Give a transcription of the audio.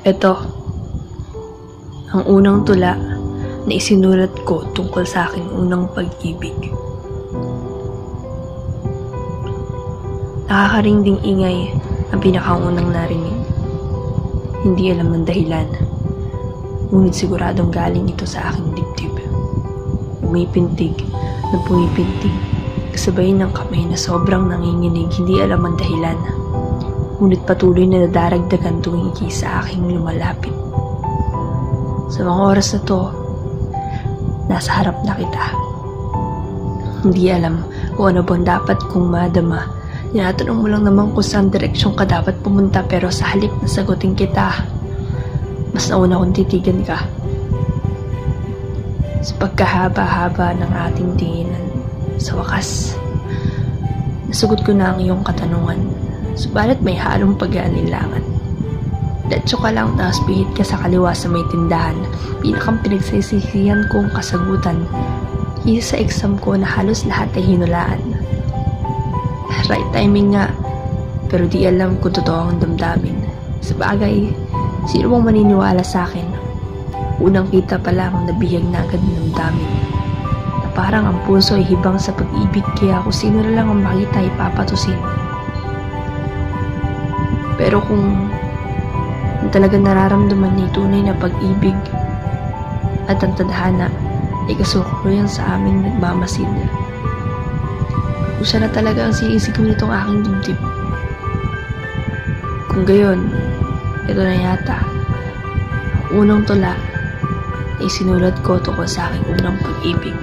Ito, ang unang tula na isinulat ko tungkol sa aking unang pag-ibig. Nakakarinding ingay ang pinakaunang narinig. Hindi alam ng dahilan, ngunit siguradong galing ito sa aking dibdib. Pumipintig na pumipintig, kasabay ng kamay na sobrang nanginginig, hindi alam ang dahilan. Ngunit patuloy na nadaragdagan tuwing iki sa aking lumalapit. Sa mga oras na to, nasa harap na kita. Hindi alam kung ano bang dapat kong madama. Tinatanong mo lang naman kung saan direksyon ka dapat pumunta, pero sa halip na sagutin kita, mas nauna kong titigan ka. Sa pagkahaba-haba ng ating tinginan, sa wakas, nasagot ko na ang iyong katanungan. Subalit may halong pag-aanilangan. Diretso ka lang, tapos pihit ka sa kaliwa sa may tindahan. Pinakang pinagsisisihan kong kasagutan, isa sa exam ko na halos lahat ay hinulaan. Right timing nga, pero di alam kung totoo ang damdamin. Sa bagay, sino bang maniniwala sa akin? Unang kita pa lang nabihag na agad ng damdamin. Na parang ang puso ay hibang sa pag-ibig, kaya kung sino na lang ang makita ay papatusin. Pero kung talagang nararamdaman niya tunay na pag-ibig at ang tadhana, ay kasukuluyan sa aming nagmamasid. Kung siya na talaga ang sinisigaw nitong aking dibdib. Kung gayon, ito na yata ang unang tula na isinulat ko tungkol sa aking unang pag-ibig.